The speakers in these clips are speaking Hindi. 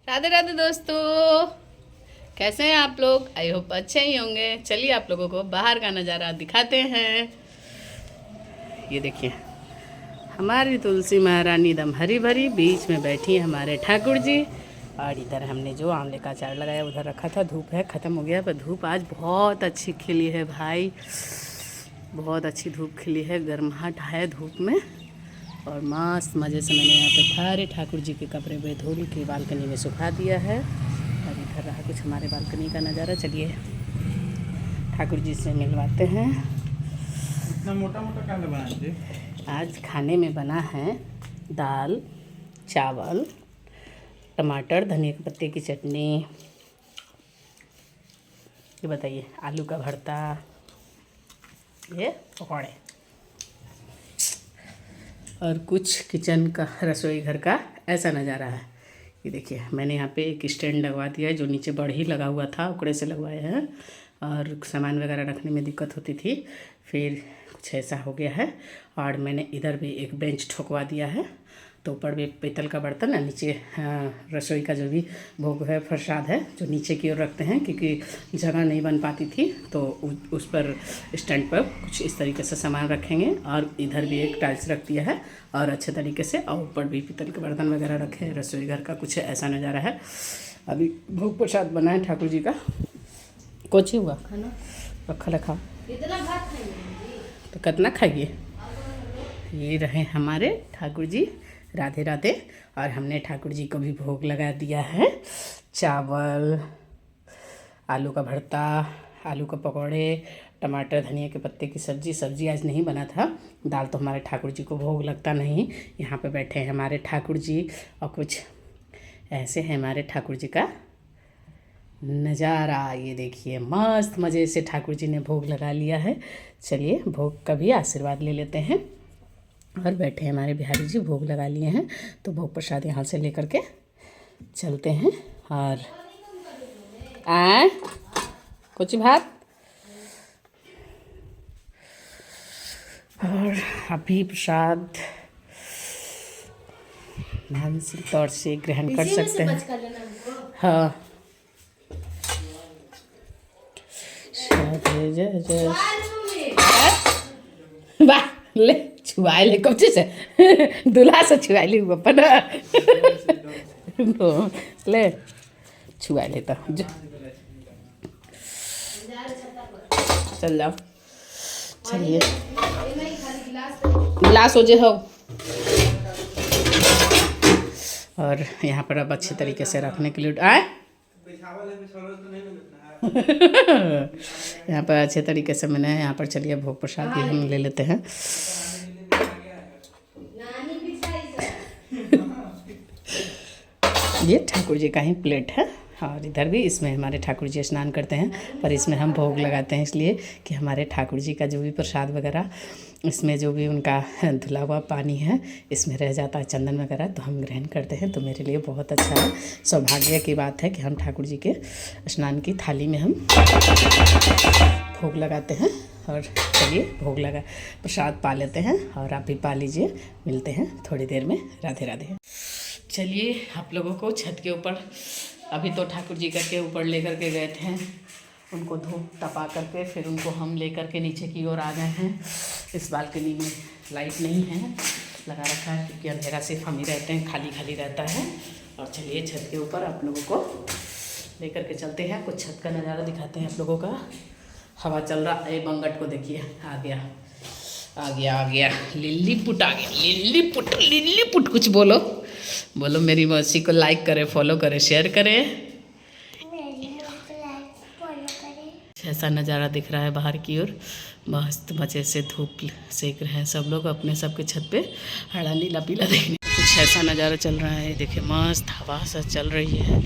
राधे राधे दोस्तों, कैसे हैं आप लोग। आई होप अच्छे ही होंगे। चलिए आप लोगों को बाहर का नज़ारा दिखाते हैं। ये देखिए हमारी तुलसी महारानी एकदम हरी भरी बीच में बैठी है हमारे ठाकुर जी। और इधर हमने जो आंवले का अचार लगाया उधर रखा था। धूप है ख़त्म हो गया, पर धूप आज बहुत अच्छी खिली है भाई, बहुत अच्छी धूप खिली है। गर्माहट है धूप में और मस्त मज़े से मैंने यहाँ पे सारे ठाकुर जी के कपड़े वे धुल के बालकनी में सुखा दिया है। और इधर रहा कुछ हमारे बालकनी का नज़ारा। चलिए ठाकुर जी से मिलवाते हैं। इतना मोटा मोटा क्या बनाए थे? आज खाने में बना है दाल, चावल, टमाटर, धनिया के पत्ते की चटनी, ये बताइए, आलू का भरता, ये पकौड़े और कुछ किचन का, रसोई घर का ऐसा नज़ारा है। ये देखिए मैंने यहाँ पे एक स्टैंड लगवा दिया है, जो नीचे बढ़ी लगा हुआ था उकड़े से लगवाया है। और सामान वगैरह रखने में दिक्कत होती थी, फिर कुछ ऐसा हो गया है। और मैंने इधर भी एक बेंच ठोकवा दिया है। तो ऊपर भी पीतल का बर्तन है, नीचे रसोई का जो भी भोग है, प्रसाद है, जो नीचे की ओर रखते हैं, क्योंकि जगह नहीं बन पाती थी। तो उस पर स्टैंड पर कुछ इस तरीके से सामान रखेंगे। और इधर भी एक टाइल्स रख दिया है और अच्छे तरीके से, और ऊपर भी पीतल के बर्तन वगैरह रखे हैं। रसोई घर का कुछ ऐसा नज़ारा है। अभी भोग प्रसाद बना है ठाकुर जी का। कुछ ही हुआ खाना रखा रखा, इतना भात खाइए तो कितना खाइए। ये रहे हमारे ठाकुर जी, राधे राधे। और हमने ठाकुर जी को भी भोग लगा दिया है। चावल, आलू का भरता, आलू का पकौड़े, टमाटर, धनिया के पत्ते की सब्जी आज नहीं बना था। दाल तो हमारे ठाकुर जी को भोग लगता नहीं। यहाँ पे बैठे हैं हमारे ठाकुर जी और कुछ ऐसे है हमारे ठाकुर जी का नज़ारा। ये देखिए मस्त मज़े से ठाकुर जी ने भोग लगा लिया है। चलिए भोग का भी आशीर्वाद ले लेते हैं। और बैठे हैं हमारे बिहारी जी, भोग लगा लिए हैं। तो भोग प्रसाद यहाँ से लेकर के चलते हैं। और कुछ भात और अभी प्रसाद मानसिक तौर से ग्रहण कर सकते हैं। हाँ, जय जय वाह, ले छुआ ले कब से दूल्हा से छुआ ली अपन ले छुआ ले तो चल जाओ। चलिए गिलास हो जे हो। और यहाँ पर अब अच्छे तरीके से रखने के लिए आए यहाँ पर अच्छे तरीके से मैंने यहाँ पर, चलिए भोग प्रसाद भी हम ले लेते हैं। ये ठाकुर जी का ही प्लेट है। और इधर भी इसमें हमारे ठाकुर जी स्नान करते हैं, पर इसमें हम भोग लगाते हैं इसलिए कि हमारे ठाकुर जी का जो भी प्रसाद वगैरह, इसमें जो भी उनका धुला हुआ पानी है इसमें रह जाता है, चंदन वगैरह, तो हम ग्रहण करते हैं। तो मेरे लिए बहुत अच्छा है, सौभाग्य की बात है कि हम ठाकुर जी के स्नान की थाली में हम भोग लगाते हैं। और चलिए भोग लगा प्रसाद पा लेते हैं, और आप भी पा लीजिए। मिलते हैं थोड़ी देर में। राधे राधे। चलिए आप लोगों को छत के ऊपर, अभी तो ठाकुर जी करके ऊपर लेकर के गए थे, उनको धूप तपा करके फिर उनको हम लेकर के नीचे की ओर आ गए हैं। इस बालकनी में लाइट नहीं है, लगा रखा है क्योंकि अंधेरा सिर्फ हम ही रहते हैं, खाली खाली रहता है। और चलिए छत के ऊपर आप लोगों को लेकर के चलते हैं, कुछ छत का नज़ारा दिखाते हैं आप लोगों का। हवा चल रहा है, बंगट को देखिए, आ गया आ गया आ गया, लिल्लीपुट आ गया, लिल्लीपुट कुछ बोलो बोलो। मेरी मौसी को लाइक करें, फॉलो करें, शेयर करें। ऐसा नज़ारा दिख रहा है बाहर की ओर, मस्त मज़े से धूप सेक रहे हैं सब लोग अपने सबके छत पे। हरा नीला पीला देखने कुछ ऐसा नज़ारा चल रहा है। देखिए मस्त हवा सा चल रही है,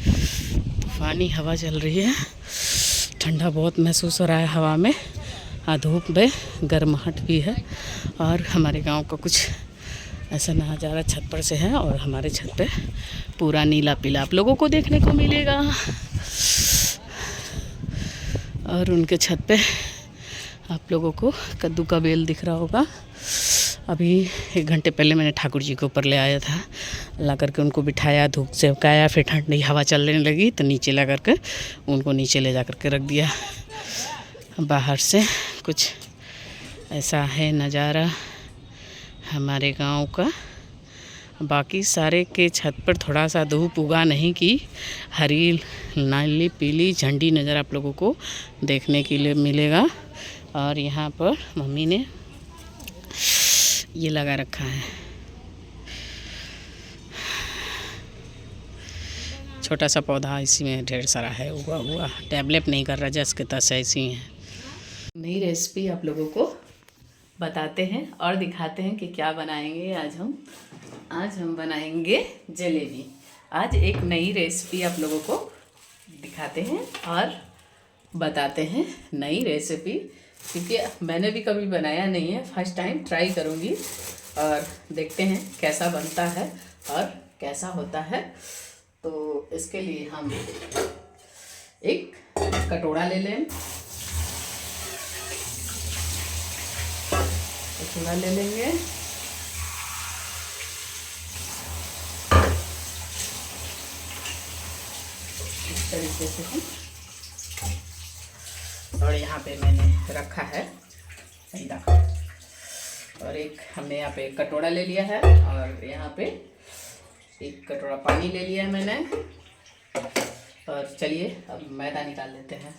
तूफानी हवा चल रही है, ठंडा बहुत महसूस हो रहा है हवा में। धूप में गर्माहट भी है। और हमारे गांव का कुछ ऐसा नज़ारा छत पर से है, और हमारे छत पे पूरा नीला पीला आप लोगों को देखने को मिलेगा। और उनके छत पे आप लोगों को कद्दू का बेल दिख रहा होगा। अभी 1 घंटे पहले मैंने ठाकुर जी के ऊपर ले आया था, ला करके उनको बिठाया, धूप से पकाया, फिर ठंडी हवा चलने लगी तो नीचे ला करके उनको नीचे ले जा करके रख दिया। बाहर से कुछ ऐसा है नज़ारा हमारे गांव का। बाकी सारे के छत पर थोड़ा सा धूप उगा नहीं की हरी नीली पीली झंडी नज़र आप लोगों को देखने के लिए मिलेगा। और यहाँ पर मम्मी ने ये लगा रखा है, छोटा सा पौधा, इसी में ढेर सारा है उगा हुआ, डेवलप नहीं कर रहा जैसे के तैसे ऐसी है। नई रेसिपी आप लोगों को बताते हैं और दिखाते हैं कि क्या बनाएंगे आज हम बनाएंगे जलेबी। आज एक नई रेसिपी आप लोगों को दिखाते हैं और बताते हैं नई रेसिपी, क्योंकि मैंने भी कभी बनाया नहीं है, फर्स्ट टाइम ट्राई करूँगी और देखते हैं कैसा बनता है और कैसा होता है। तो इसके लिए हम एक कटोरा ले लें, कटोरा ले लेंगे, इस तरीके से हम, और यहाँ पे मैंने रखा है मैदा, और एक हमने यहाँ पे कटोरा ले लिया है और यहाँ पे एक कटोरा पानी ले लिया है मैंने। और चलिए अब मैदा निकाल लेते हैं।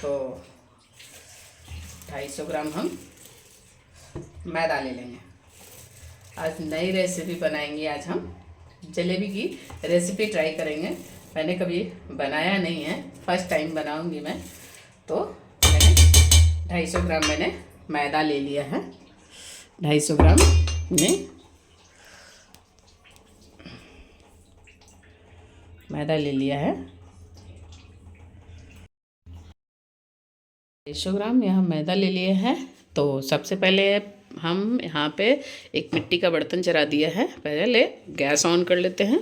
तो 250 ग्राम हम मैदा ले लेंगे। आज नई रेसिपी बनाएंगे, आज हम जलेबी की रेसिपी ट्राई करेंगे। मैंने कभी बनाया नहीं है, फर्स्ट टाइम बनाऊंगी मैं। तो मैंने 250 ग्राम मैंने मैदा ले लिया है, 250 ग्राम में मैदा ले लिया है। 250 ग्राम यहाँ मैदा ले लिया है। तो सबसे पहले हम यहाँ पे एक मिट्टी का बर्तन चढ़ा दिया है, पहले गैस ऑन कर लेते हैं।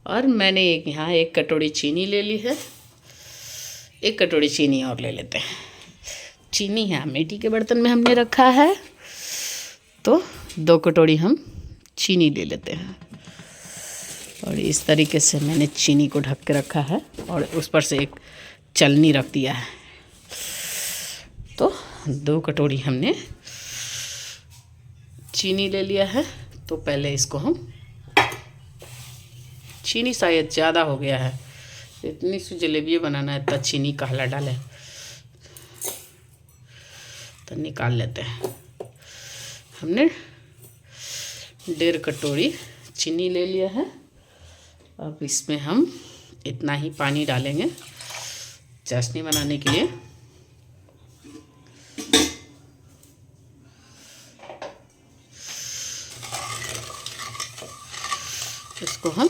और मैंने यहाँ एक कटोरी चीनी ले ली है, एक कटोरी चीनी और ले लेते हैं। चीनी यहाँ मिट्टी के बर्तन में हमने रखा है, तो 2 कटोरी हम चीनी ले लेते हैं। और इस तरीके से मैंने चीनी को ढक के रखा है और उस पर से एक चलनी रख दिया है। तो 2 कटोरी हमने चीनी ले लिया है। तो पहले इसको हम, चीनी शायद ज़्यादा हो गया है, इतनी सी जलेबी बनाना है तो चीनी काला डालें, तो निकाल लेते हैं। हमने 1.5 कटोरी चीनी ले लिया है। अब इसमें हम इतना ही पानी डालेंगे चाशनी बनाने के लिए। इसको हम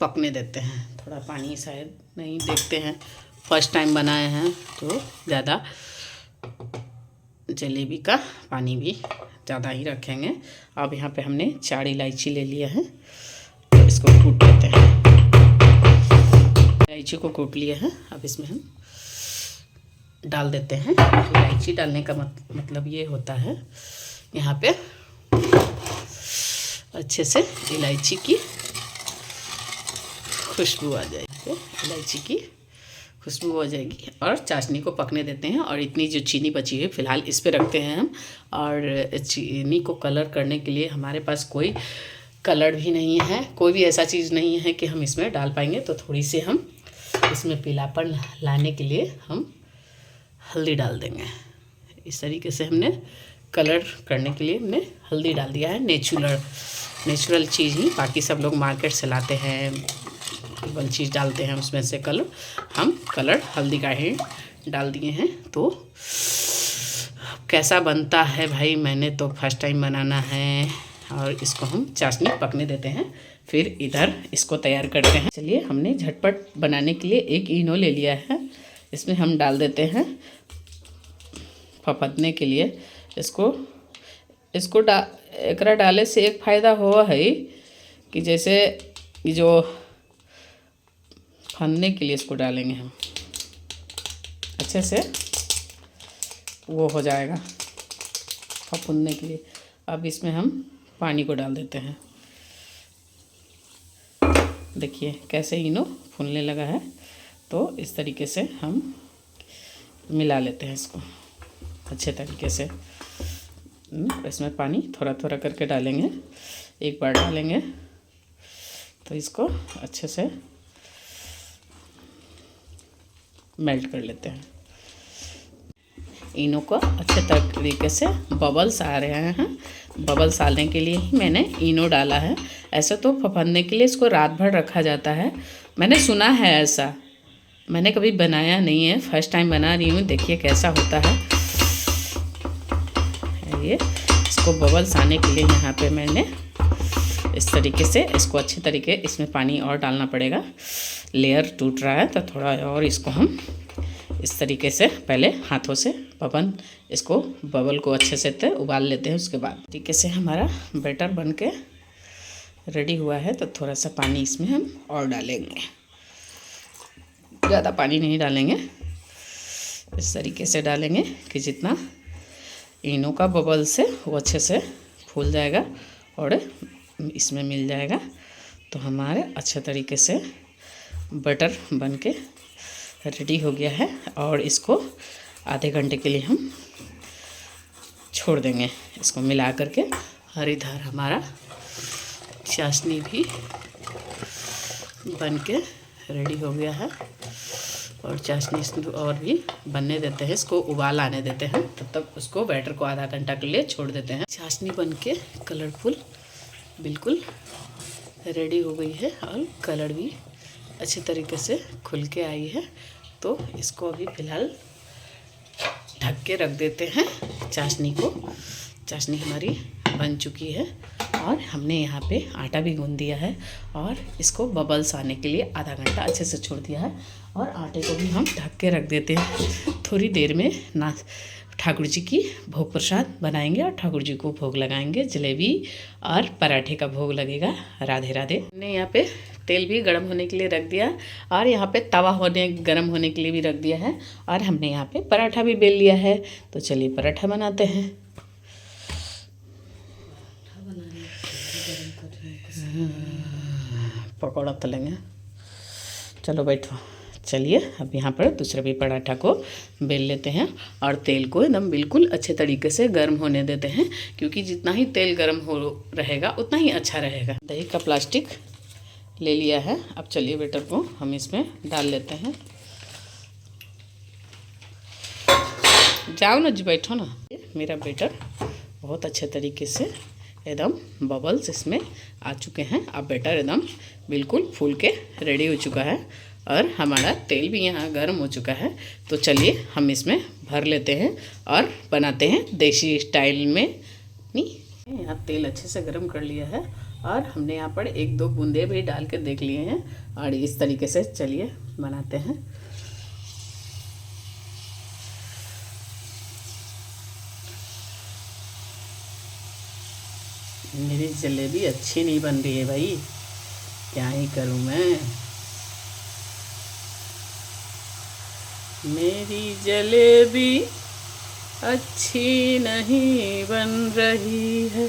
पकने देते हैं, थोड़ा पानी शायद नहीं, देखते हैं, फर्स्ट टाइम बनाए हैं तो ज़्यादा जलेबी का पानी भी ज़्यादा ही रखेंगे। अब यहाँ पे हमने 4 इलायची ले लिया है, तो इसको कूट लेते हैं। इलायची को कूट लिया है, अब इसमें हम डाल देते हैं। इलायची डालने का मतलब ये होता है यहाँ पे अच्छे से इलायची की खुशबू आ जाएगी, इलायची की खुशबू हो जाएगी। और चाशनी को पकने देते हैं। और इतनी जो चीनी बची है फ़िलहाल इस पे रखते हैं हम। और चीनी को कलर करने के लिए हमारे पास कोई कलर भी नहीं है, कोई भी ऐसा चीज़ नहीं है कि हम इसमें डाल पाएंगे। तो थोड़ी सी हम इसमें पीलापन लाने के लिए हम हल्दी डाल देंगे। इस तरीके से हमने कलर करने के लिए हमने हल्दी डाल दिया है। नेचुरल चीज़ ही, बाकी सब लोग मार्केट से लाते हैं, केवल चीज़ डालते हैं उसमें से कलर। हम कलर हल्दी का ही डाल दिए हैं। तो कैसा बनता है भाई, मैंने तो फर्स्ट टाइम बनाना है। और इसको हम चाशनी पकने देते हैं, फिर इधर इसको तैयार करते हैं। चलिए, हमने झटपट बनाने के लिए एक इनो ले लिया है, इसमें हम डाल देते हैं फफदने के लिए। इसको एकरा डाले से एक फ़ायदा हुआ है कि जैसे जो फनने के लिए इसको डालेंगे हम, अच्छे से वो हो जाएगा। फफूंदने के लिए। अब इसमें हम पानी को डाल देते हैं। देखिए कैसे इनो फूलने लगा है। तो इस तरीके से हम मिला लेते हैं इसको अच्छे तरीके से। इसमें पानी थोड़ा थोड़ा करके डालेंगे, एक बार डालेंगे तो इसको अच्छे से मेल्ट कर लेते हैं। इनो को अच्छे तरीके से बबल्स आ रहे हैं। बबल्स आने के लिए ही मैंने इनो डाला है। ऐसे तो फफूंदने के लिए इसको रात भर रखा जाता है, मैंने सुना है ऐसा। मैंने कभी बनाया नहीं है, फर्स्ट टाइम बना रही हूँ। देखिए कैसा होता है ये। इसको बबल्स आने के लिए यहाँ पे मैंने इस तरीके से इसको अच्छे तरीके, इसमें पानी और डालना पड़ेगा। लेयर टूट रहा है तो थोड़ा और इसको हम इस तरीके से पहले हाथों से इसको बबल को अच्छे से उबाल लेते हैं। उसके बाद तरीके से हमारा बैटर बन के रेडी हुआ है। तो थोड़ा सा पानी इसमें हम और डालेंगे, ज़्यादा पानी नहीं डालेंगे, इस तरीके से डालेंगे कि जितना इनो का बबल से वो अच्छे से फूल जाएगा और इसमें मिल जाएगा। तो हमारे अच्छे तरीके से बटर बन के रेडी हो गया है। और इसको आधे घंटे के लिए हम छोड़ देंगे इसको मिला करके। और इधर हमारा चाशनी भी बन के रेडी हो गया है। और चाशनी और भी बनने देते हैं, इसको उबाल आने देते हैं। तब तक उसको बैटर को आधा घंटा के लिए छोड़ देते हैं। चाशनी बन के कलरफुल बिल्कुल रेडी हो गई है और कलर भी अच्छी तरीके से खुल के आई है। तो इसको अभी फ़िलहाल ढक के रख देते हैं चाशनी को। चाशनी हमारी बन चुकी है और हमने यहाँ पे आटा भी गूंद दिया है और इसको बबल्स आने के लिए आधा घंटा अच्छे से छोड़ दिया है। और आटे को भी हम ढक के रख देते हैं। थोड़ी देर में ठाकुर जी की भोग प्रसाद बनाएंगे और ठाकुर जी को भोग लगाएंगे। जलेबी और पराठे का भोग लगेगा। राधे राधे। हमने यहाँ पे तेल भी गर्म होने के लिए रख दिया और यहाँ पे तवा गर्म होने के लिए भी रख दिया है। और हमने यहाँ पे पराठा भी बेल लिया है। तो चलिए पराठा बनाते हैं। पकौड़ा तलेंगे। चलो बैठो। चलिए अब यहाँ पर दूसरे भी पराठा को बेल लेते हैं और तेल को एकदम बिल्कुल अच्छे तरीके से गर्म होने देते हैं, क्योंकि जितना ही तेल गर्म हो रहेगा उतना ही अच्छा रहेगा। दही का प्लास्टिक ले लिया है। अब चलिए बैटर को हम इसमें डाल लेते हैं। जाओ ना जी, बैठो ना। मेरा बैटर बहुत अच्छे तरीके से एकदम बबल्स इसमें आ चुके हैं। अब बैटर एकदम बिल्कुल फूल के रेडी हो चुका है और हमारा तेल भी यहाँ गर्म हो चुका है। तो चलिए हम इसमें भर लेते हैं और बनाते हैं देसी स्टाइल में। नहीं, यहाँ तेल अच्छे से गर्म कर लिया है और हमने यहाँ पर 1-2 बूंदे भी डाल के देख लिए हैं। और इस तरीके से चलिए बनाते हैं। मेरी जलेबी अच्छी नहीं बन रही है भाई, क्या ही करूँ मैं। मेरी जलेबी अच्छी नहीं बन रही है,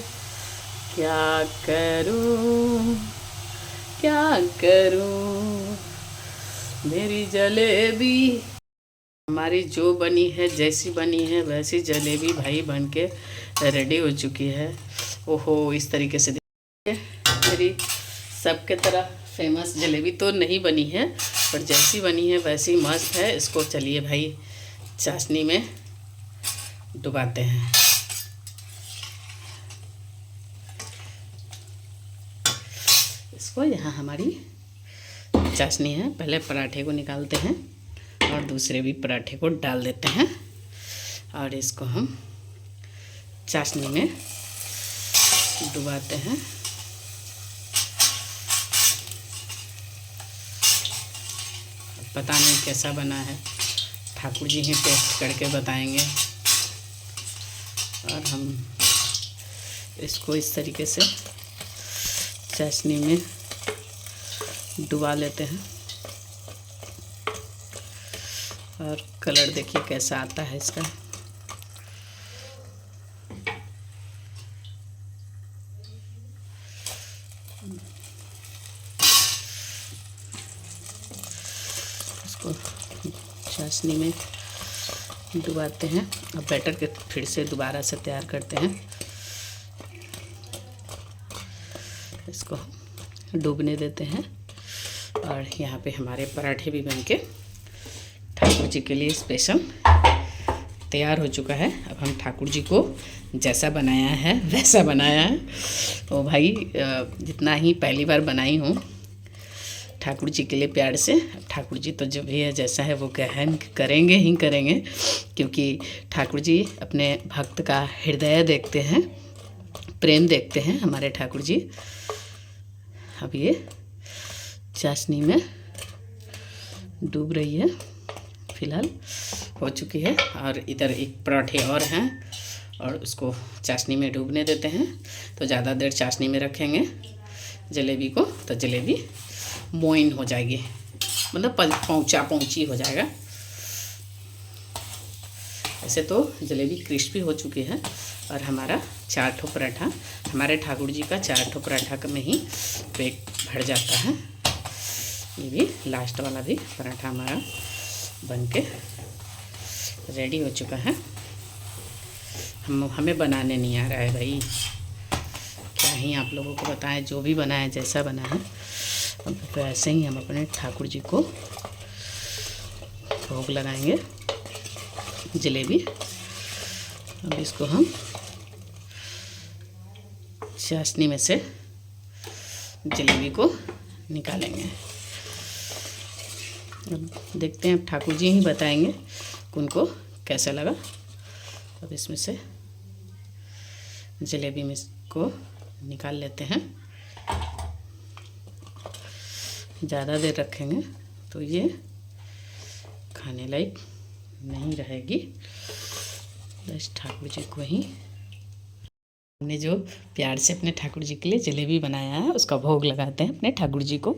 क्या करूं क्या करूं। मेरी जलेबी हमारी जो बनी है, जैसी बनी है वैसी जलेबी भाई बन के रेडी हो चुकी है। ओहो, इस तरीके से मेरी सबके तरह फेमस जलेबी तो नहीं बनी है, पर जैसी बनी है वैसी मस्त है। इसको चलिए भाई चाशनी में डुबाते हैं। इसको यहाँ हमारी चाशनी है। पहले पराठे को निकालते हैं और दूसरे भी पराठे को डाल देते हैं और इसको हम चाशनी में डुबाते हैं। पता नहीं कैसा बना है, ठाकुर जी ही टेस्ट करके बताएंगे। और हम इसको इस तरीके से चाशनी में डुबा लेते हैं और कलर देखिए कैसा आता है इसका। इसको चाशनी में डुबाते हैं। अब बैटर के फिर से दोबारा से तैयार करते हैं। इसको डूबने देते हैं और यहाँ पे हमारे पराठे भी बनके ठाकुर जी के लिए स्पेशल तैयार हो चुका है। अब हम ठाकुर जी को जैसा बनाया है वैसा बनाया है। तो भाई जितना ही पहली बार बनाई हूँ ठाकुर जी के लिए प्यार से, ठाकुर जी तो जो भी है जैसा है वो गहन करेंगे ही करेंगे, क्योंकि ठाकुर जी अपने भक्त का हृदय देखते हैं, प्रेम देखते हैं हमारे ठाकुर जी। अब ये चाशनी में डूब रही है, फिलहाल हो चुकी है। और इधर एक पराठे और हैं और उसको चाशनी में डूबने देते हैं। तो ज़्यादा देर चाशनी में रखेंगे जलेबी को तो जलेबी मोइन हो जाएगी, मतलब पौंची हो जाएगा। ऐसे तो जलेबी क्रिस्पी हो चुकी है और हमारा 4 ठो पराठा, हमारे ठाकुर जी का 4 ठो पराठा में ही पेट भर जाता है। ये भी लास्ट वाला भी पराठा हमारा बनके रेडी हो चुका है। हमें बनाने नहीं आ रहा है भाई, क्या ही आप लोगों को बताएं, जो भी बनाए जैसा बना है तो ऐसे ही हम अपने ठाकुर जी को भोग लगाएंगे जलेबी। अब इसको हम चाशनी में से जलेबी को निकालेंगे। अब देखते हैं, अब ठाकुर जी ही बताएंगे उनको कैसा लगा। अब इसमें से जलेबी में को निकाल लेते हैं। ज़्यादा देर रखेंगे तो ये खाने लायक नहीं रहेगी। बस ठाकुर जी को ही हमने जो प्यार से अपने ठाकुर जी के लिए जलेबी बनाया है उसका भोग लगाते हैं अपने ठाकुर जी को।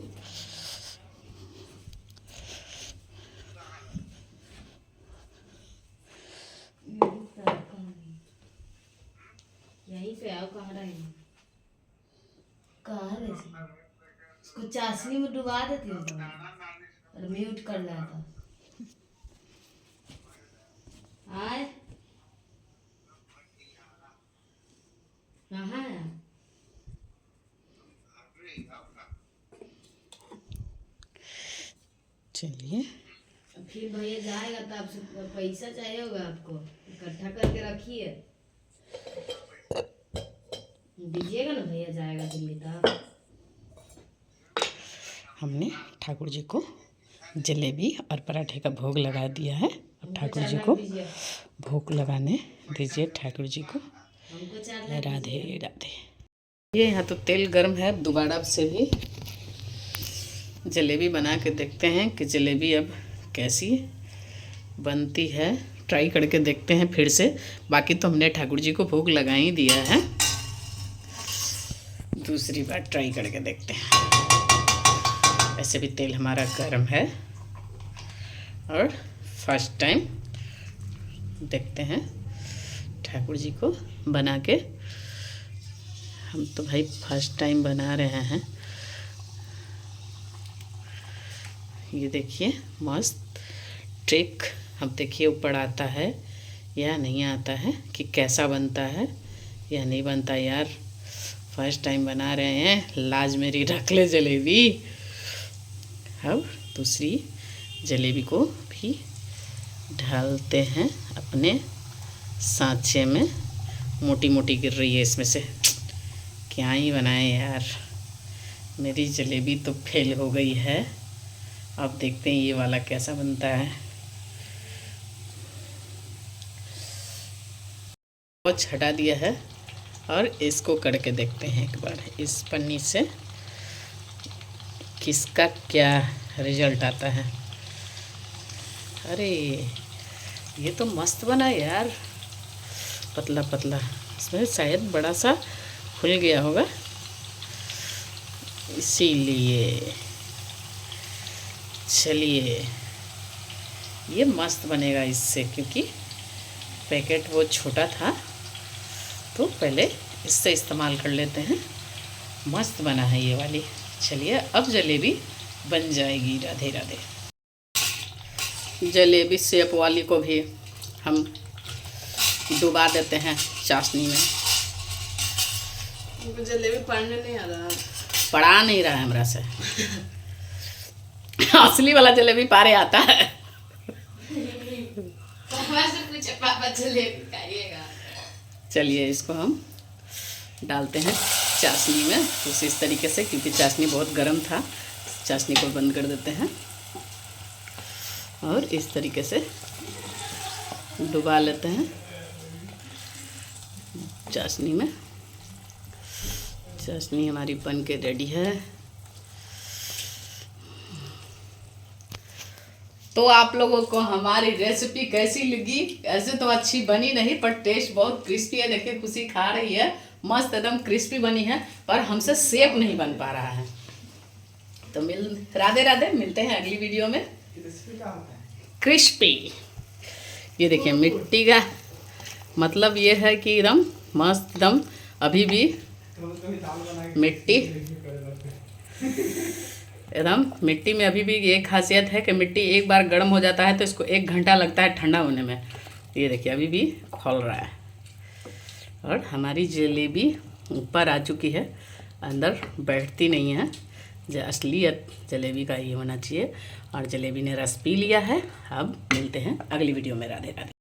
यहीं पे आओ, कहाँ रहे कहाँ रहे इसको चाशनी में डुबा देती हूँ और म्यूट कर जाता। आए कहाँ है? चलिए फिर भैया जाएगा तो आपसे पैसा चाहिए होगा, आपको इकट्ठा करके रखिए, दीजिएगा ना, भैया जाएगा दिल्ली तक। हमने ठाकुर जी को जलेबी और पराठे का भोग लगा दिया है। अब ठाकुर जी को भोग लगाने दीजिए, ठाकुर जी को। राधे राधे। ये यहाँ तो तेल गर्म है, दोबारा से भी जलेबी बना के देखते हैं कि जलेबी अब कैसी बनती है। ट्राई करके देखते हैं फिर से। बाकी तो हमने ठाकुर जी को भोग लगा ही दिया है, दूसरी बार ट्राई करके देखते हैं। ऐसे भी तेल हमारा गर्म है और फर्स्ट टाइम देखते हैं ठाकुर जी को बना के। हम तो भाई फर्स्ट टाइम बना रहे हैं। ये देखिए मस्त ट्रिक। अब देखिए ऊपर आता है या नहीं आता है, कि कैसा बनता है या नहीं बनता। यार फर्स्ट टाइम बना रहे हैं, लाज मेरी रख ले जलेबी। अब दूसरी जलेबी को भी ढालते हैं अपने सांचे में। मोटी मोटी गिर रही है इसमें से, क्या ही बनाए यार। मेरी जलेबी तो फेल हो गई है। अब देखते हैं ये वाला कैसा बनता है। कुछ हटा दिया है और इसको करके देखते हैं एक बार इस पन्नी से, किसका क्या रिजल्ट आता है। अरे ये तो मस्त बना यार, पतला पतला। इसमें शायद बड़ा सा खुल गया होगा, इसीलिए। चलिए ये मस्त बनेगा इससे, क्योंकि पैकेट वो छोटा था, तो पहले इससे इस्तेमाल कर लेते हैं मस्त बना है ये वाली। चलिए अब जलेबी बन जाएगी। राधे राधे। जलेबी शेप वाली को भी हम डुबा देते हैं चाशनी में। जलेबी पढ़ने नहीं आ रहा। पढ़ा नहीं रहा है हमरा से। असली वाला जलेबी पारे आता है। पापा से पूछे, पापा जलेबी खाइएगा। चलिए इसको हम डालते हैं चाशनी में कुछ इस तरीके से, क्योंकि चाशनी बहुत गर्म था। चाशनी को बंद कर देते हैं और इस तरीके से डुबा लेते हैं चाशनी में। चाशनी हमारी बन के रेडी है। तो आप लोगों को हमारी रेसिपी कैसी लगी? ऐसे तो अच्छी बनी नहीं, पर टेस्ट बहुत क्रिस्पी है। देखिए खुशी खा रही है, मस्त एकदम क्रिस्पी बनी है, पर हमसे शेप नहीं बन पा रहा है। तो राधे राधे, मिलते हैं अगली वीडियो में। क्रिस्पी, ये देखिए मिट्टी का मतलब ये है कि एकदम मस्त, एकदम अभी भी मिट्टी, एकदम मिट्टी में अभी भी ये खासियत है कि मिट्टी एक बार गर्म हो जाता है तो इसको 1 घंटा लगता है ठंडा होने में। ये देखिए अभी भी खोल रहा है और हमारी जलेबी ऊपर आ चुकी है, अंदर बैठती नहीं है। असलियत जलेबी का ये होना चाहिए। और जलेबी ने रस पी लिया है। अब मिलते हैं अगली वीडियो में। राधे राधे।